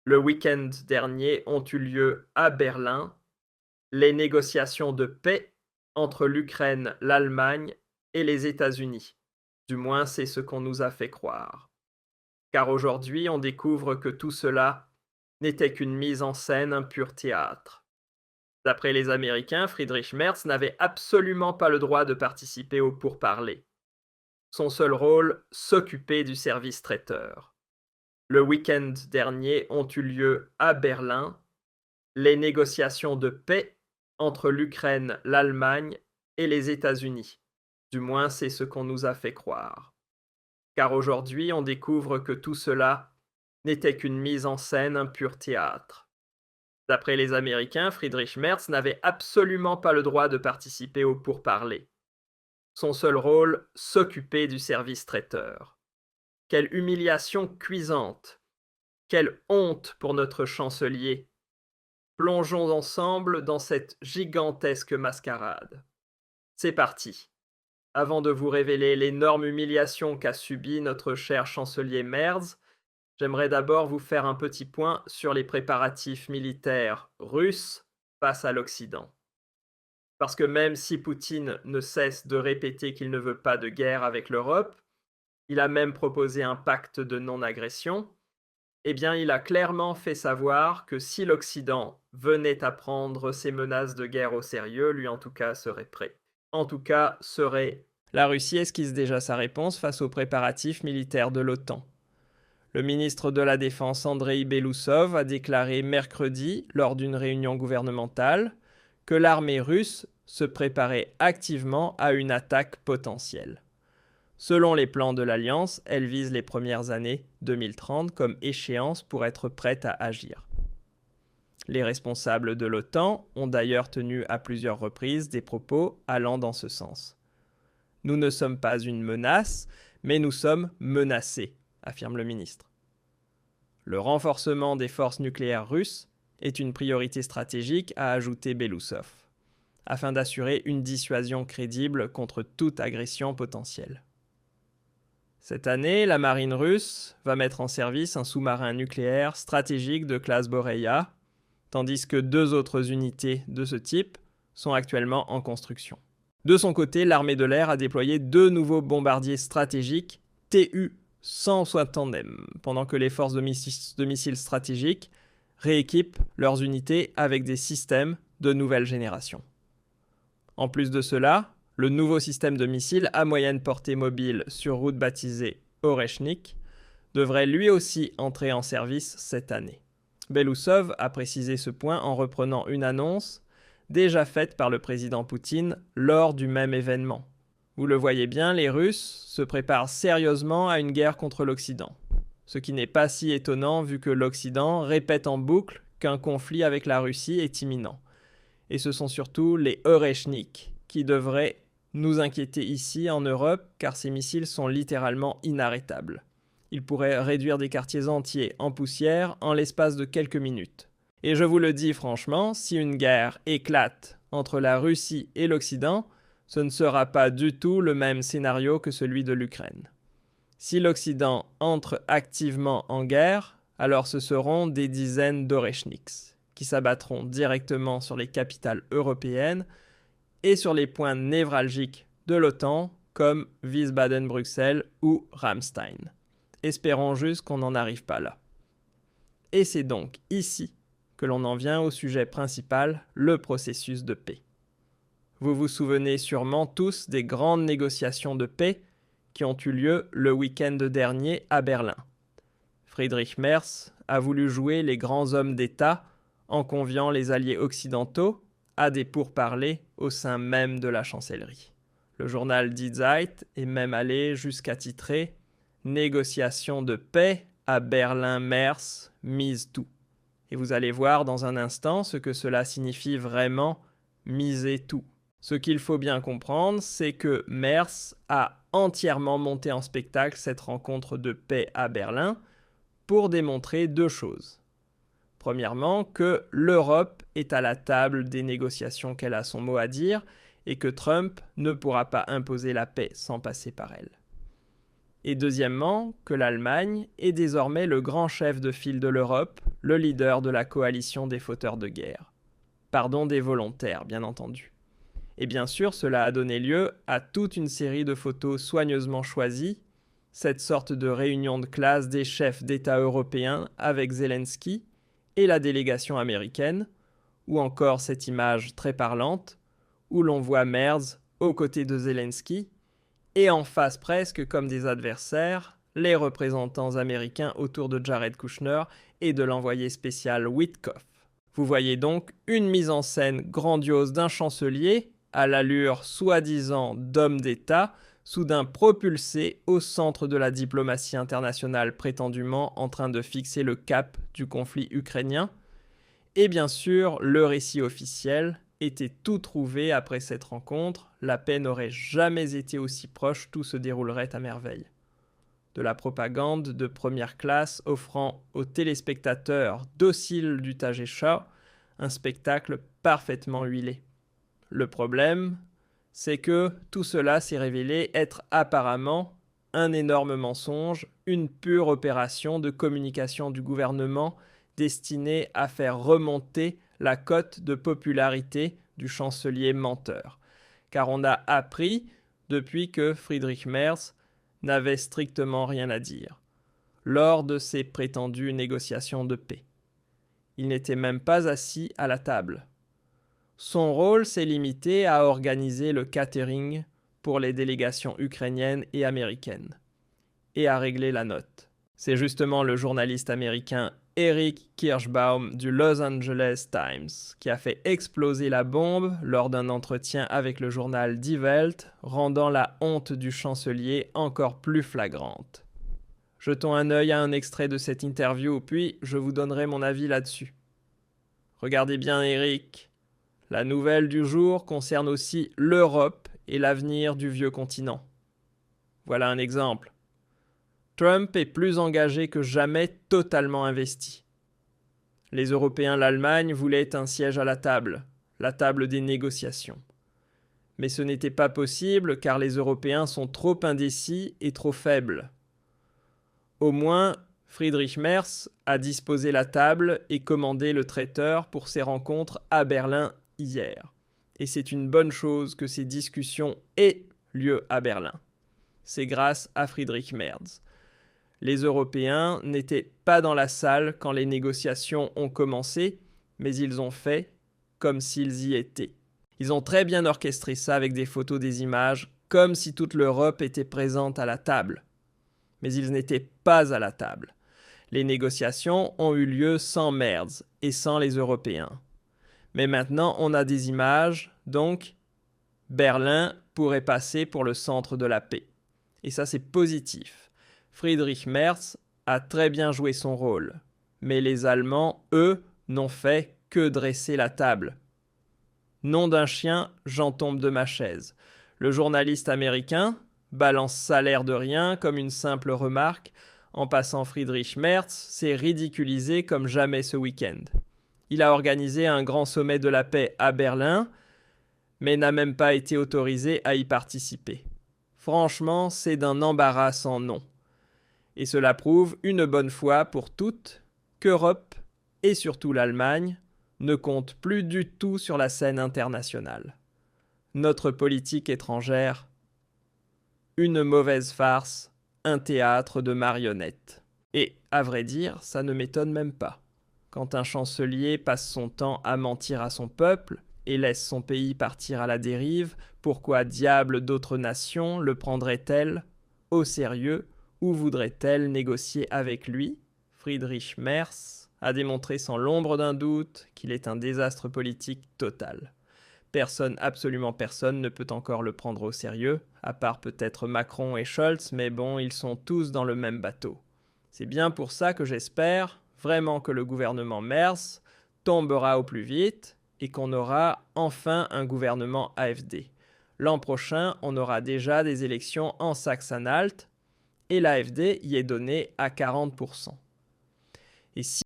Le week-end dernier ont eu lieu à Berlin les négociations de paix entre l'Ukraine, l'Allemagne et les États-Unis. Du moins, c'est ce qu'on nous a fait croire. Car aujourd'hui, on découvre que tout cela n'était qu'une mise en scène, un pur théâtre. D'après les Américains, Friedrich Merz n'avait absolument pas le droit de participer aux pourparlers. Son seul rôle, s'occuper du service traiteur. Le week-end dernier ont eu lieu à Berlin les négociations de paix entre l'Ukraine, l'Allemagne et les États-Unis. Du moins, c'est ce qu'on nous a fait croire. Car aujourd'hui, on découvre que tout cela n'était qu'une mise en scène, un pur théâtre. D'après les Américains, Friedrich Merz n'avait absolument pas le droit de participer aux pourparlers. Son seul rôle, s'occuper du service traiteur. Quelle humiliation cuisante! Quelle honte pour notre chancelier! Plongeons ensemble dans cette gigantesque mascarade. C'est parti. Avant de vous révéler l'énorme humiliation qu'a subie notre cher chancelier Merz, j'aimerais d'abord vous faire un petit point sur les préparatifs militaires russes face à l'Occident. Parce que même si Poutine ne cesse de répéter qu'il ne veut pas de guerre avec l'Europe, il a même proposé un pacte de non-agression, eh bien il a clairement fait savoir que si l'Occident venait à prendre ces menaces de guerre au sérieux, lui en tout cas serait prêt. En tout cas, serait... La Russie esquisse déjà sa réponse face aux préparatifs militaires de l'OTAN. Le ministre de la Défense Andreï Belousov a déclaré mercredi, lors d'une réunion gouvernementale, que l'armée russe se préparait activement à une attaque potentielle. Selon les plans de l'Alliance, elle vise les premières années 2030 comme échéance pour être prête à agir. Les responsables de l'OTAN ont d'ailleurs tenu à plusieurs reprises des propos allant dans ce sens. Nous ne sommes pas une menace, mais nous sommes menacés, affirme le ministre. Le renforcement des forces nucléaires russes est une priorité stratégique, a ajouté Belousov, afin d'assurer une dissuasion crédible contre toute agression potentielle. Cette année, la marine russe va mettre en service un sous-marin nucléaire stratégique de classe Boreia, tandis que 2 autres unités de ce type sont actuellement en construction. De son côté, l'armée de l'air a déployé 2 nouveaux bombardiers stratégiques Tu-100 tandem, pendant que les forces de missiles stratégiques rééquipent leurs unités avec des systèmes de nouvelle génération. En plus de cela, le nouveau système de missiles à moyenne portée mobile sur route baptisé Oreshnik devrait lui aussi entrer en service cette année. Belousov a précisé ce point en reprenant une annonce déjà faite par le président Poutine lors du même événement. Vous le voyez bien, les Russes se préparent sérieusement à une guerre contre l'Occident. Ce qui n'est pas si étonnant vu que l'Occident répète en boucle qu'un conflit avec la Russie est imminent. Et ce sont surtout les Oreshnik qui devraient nous inquiéter ici en Europe car ces missiles sont littéralement inarrêtables. Ils pourraient réduire des quartiers entiers en poussière en l'espace de quelques minutes. Et je vous le dis franchement, si une guerre éclate entre la Russie et l'Occident, ce ne sera pas du tout le même scénario que celui de l'Ukraine. Si l'Occident entre activement en guerre, alors ce seront des dizaines d'Oreshniks qui s'abattront directement sur les capitales européennes et sur les points névralgiques de l'OTAN comme Wiesbaden-Bruxelles ou Ramstein. Espérons juste qu'on n'en arrive pas là. Et c'est donc ici que l'on en vient au sujet principal, le processus de paix. Vous vous souvenez sûrement tous des grandes négociations de paix qui ont eu lieu le week-end dernier à Berlin. Friedrich Merz a voulu jouer les grands hommes d'État en conviant les alliés occidentaux à des pourparlers au sein même de la chancellerie. Le journal Die Zeit est même allé jusqu'à titrer « Négociations de paix à Berlin-Merz mise tout ». Et vous allez voir dans un instant ce que cela signifie vraiment miser tout. Ce qu'il faut bien comprendre, c'est que Merz a entièrement monté en spectacle cette rencontre de paix à Berlin pour démontrer 2 choses. Premièrement, que l'Europe est à la table des négociations, qu'elle a son mot à dire, et que Trump ne pourra pas imposer la paix sans passer par elle. Et deuxièmement, que l'Allemagne est désormais le grand chef de file de l'Europe, le leader de la coalition des fauteurs de guerre. Pardon, des volontaires, bien entendu. Et bien sûr, cela a donné lieu à toute une série de photos soigneusement choisies, cette sorte de réunion de classe des chefs d'État européens avec Zelensky et la délégation américaine, ou encore cette image très parlante où l'on voit Merz aux côtés de Zelensky et en face presque comme des adversaires, les représentants américains autour de Jared Kushner et de l'envoyé spécial Witkoff. Vous voyez donc une mise en scène grandiose d'un chancelier à l'allure soi-disant d'homme d'État, soudain propulsé au centre de la diplomatie internationale prétendument en train de fixer le cap du conflit ukrainien. Et bien sûr, le récit officiel était tout trouvé après cette rencontre, la paix n'aurait jamais été aussi proche, tout se déroulerait à merveille. De la propagande de première classe offrant aux téléspectateurs dociles du Tagesschau un spectacle parfaitement huilé. Le problème, c'est que tout cela s'est révélé être apparemment un énorme mensonge, une pure opération de communication du gouvernement destinée à faire remonter la cote de popularité du chancelier menteur. Car on a appris, depuis que Friedrich Merz n'avait strictement rien à dire, lors de ces prétendues négociations de paix. Il n'était même pas assis à la table. Son rôle s'est limité à organiser le catering pour les délégations ukrainiennes et américaines, et à régler la note. C'est justement le journaliste américain Eric Kirschbaum du Los Angeles Times qui a fait exploser la bombe lors d'un entretien avec le journal Die Welt, rendant la honte du chancelier encore plus flagrante. Jetons un œil à un extrait de cette interview, puis je vous donnerai mon avis là-dessus. Regardez bien Eric. La nouvelle du jour concerne aussi l'Europe et l'avenir du vieux continent. Voilà un exemple. Trump est plus engagé que jamais, totalement investi. Les Européens, l'Allemagne, voulaient un siège à la table des négociations. Mais ce n'était pas possible car les Européens sont trop indécis et trop faibles. Au moins, Friedrich Merz a disposé la table et commandé le traiteur pour ses rencontres à Berlin hier. Et c'est une bonne chose que ces discussions aient lieu à Berlin. C'est grâce à Friedrich Merz. Les Européens n'étaient pas dans la salle quand les négociations ont commencé, mais ils ont fait comme s'ils y étaient. Ils ont très bien orchestré ça avec des photos, des images, comme si toute l'Europe était présente à la table. Mais ils n'étaient pas à la table. Les négociations ont eu lieu sans Merz et sans les Européens. Mais maintenant, on a des images, donc Berlin pourrait passer pour le centre de la paix. Et ça, c'est positif. Friedrich Merz a très bien joué son rôle, mais les Allemands, eux, n'ont fait que dresser la table. Nom d'un chien, j'en tombe de ma chaise. Le journaliste américain balance ça l'air de rien comme une simple remarque. En passant, Friedrich Merz s'est ridiculisé comme jamais ce week-end. Il a organisé un grand sommet de la paix à Berlin, mais n'a même pas été autorisé à y participer. Franchement, c'est d'un embarras sans nom. Et cela prouve une bonne fois pour toutes qu'Europe, et surtout l'Allemagne, ne comptent plus du tout sur la scène internationale. Notre politique étrangère, une mauvaise farce, un théâtre de marionnettes. Et, à vrai dire, ça ne m'étonne même pas. Quand un chancelier passe son temps à mentir à son peuple et laisse son pays partir à la dérive, pourquoi diable d'autres nations le prendraient-elles au sérieux ou voudrait-elle négocier avec lui? Friedrich Merz a démontré sans l'ombre d'un doute qu'il est un désastre politique total. Personne, absolument personne, ne peut encore le prendre au sérieux, à part peut-être Macron et Scholz, mais bon, ils sont tous dans le même bateau. C'est bien pour ça que j'espère vraiment que le gouvernement Merz tombera au plus vite et qu'on aura enfin un gouvernement AfD. L'an prochain, on aura déjà des élections en Saxe-Anhalt, et l'AfD y est donnée à 40%. Et si